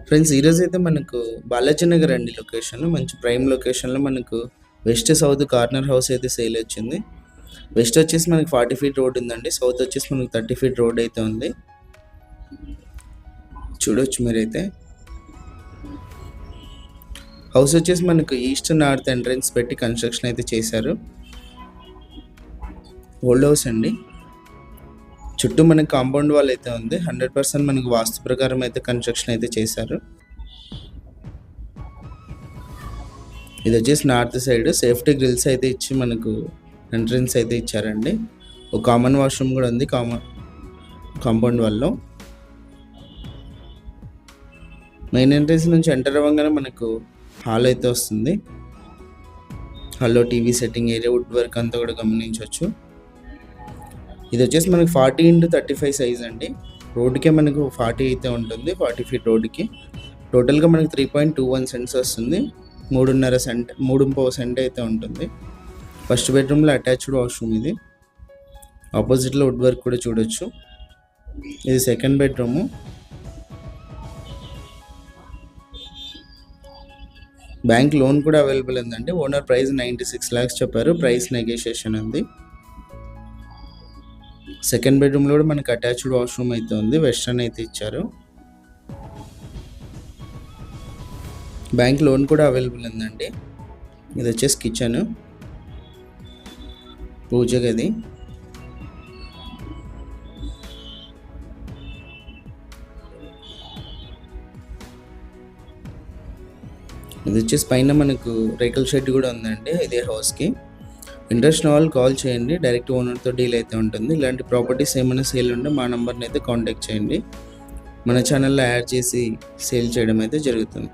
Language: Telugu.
ఫ్రెండ్స్ ఈరోజు అయితే మనకు బాలాజీ నగర్ అండి లొకేషన్. మంచి ప్రైమ్ లొకేషన్లో మనకు వెస్ట్ సౌత్ కార్నర్ హౌస్ అయితే సేల్ వచ్చింది. వెస్ట్ వచ్చేసి మనకి 40 ఫీట్ రోడ్ ఉందండి. సౌత్ వచ్చేసి మనకి 30 ఫీట్ రోడ్ అయితే ఉంది. చూడొచ్చు మీరైతే. హౌస్ వచ్చేసి మనకు ఈస్ట్ నార్త్ ఎంట్రన్స్ పెట్టి కన్స్ట్రక్షన్ అయితే చేశారు. ఓల్డ్ హౌస్ అండి. చుట్టూ మనకి కాంపౌండ్ వాల్ అయితే ఉంది. 100% మనకు వాస్తు ప్రకారం అయితే కన్స్ట్రక్షన్ అయితే చేశారు. ఇది వచ్చేసి నార్త్ సైడ్ సేఫ్టీ గ్రిల్స్ అయితే ఇచ్చి మనకు ఎంట్రన్స్ అయితే ఇచ్చారండి. ఒక కామన్ వాష్రూమ్ కూడా ఉంది కాంపౌండ్ వాల్లో. మెయిన్ ఎంట్రన్స్ నుంచి ఎంటర్ అవ్వగానే మనకు హాల్ అయితే వస్తుంది. హాల్లో TV setting area, wood work అంతా కూడా గమనించవచ్చు. ఇది వచ్చేసి మనకి 40x35 సైజ్ అండి. రోడ్డుకే మనకు 40 అయితే ఉంటుంది. 40 ఫీట్ రోడ్డుకి టోటల్గా మనకి 3.21 సెంట్స్ వస్తుంది. 3.5 సెంట్ అయితే ఉంటుంది. ఫస్ట్ బెడ్రూమ్లో అటాచ్డ్ వాష్రూమ్ ఇది. ఆపోజిట్లో వుడ్ వర్క్ కూడా చూడొచ్చు. ఇది సెకండ్ బెడ్రూము. బ్యాంక్ లోన్ కూడా అవైలబుల్ ఉందండి. ఓనర్ ప్రైస్ 96 lakhs చెప్పారు. ప్రైస్ నెగోషియేషన్ ఉంది. సెకండ్ బెడ్రూమ్లో కూడా మనకి అటాచ్డ్ వాష్రూమ్ అయితే ఉంది. వెస్టర్న్ అయితే ఇచ్చారు. బ్యాంక్ లోన్ కూడా అవైలబుల్ ఉందండి. ఇది వచ్చేసి కిచెన్, పూజ గది. ఇది వచ్చేసి పైన మనకు రేకుల షెడ్ కూడా ఉందండి ఇదే హౌస్కి. ఇంట్రెస్ట్ వాళ్ళు కాల్ చేయండి. డైరెక్ట్ ఓనర్తో డీల్ అయితే ఉంటుంది. ఇలాంటి ప్రాపర్టీస్ ఏమైనా సేల్ ఉంటే మా నెంబర్ని అయితే కాంటాక్ట్ చేయండి. మన ఛానల్లో యాడ్ చేసి సేల్ చేయడం అయితే జరుగుతుంది.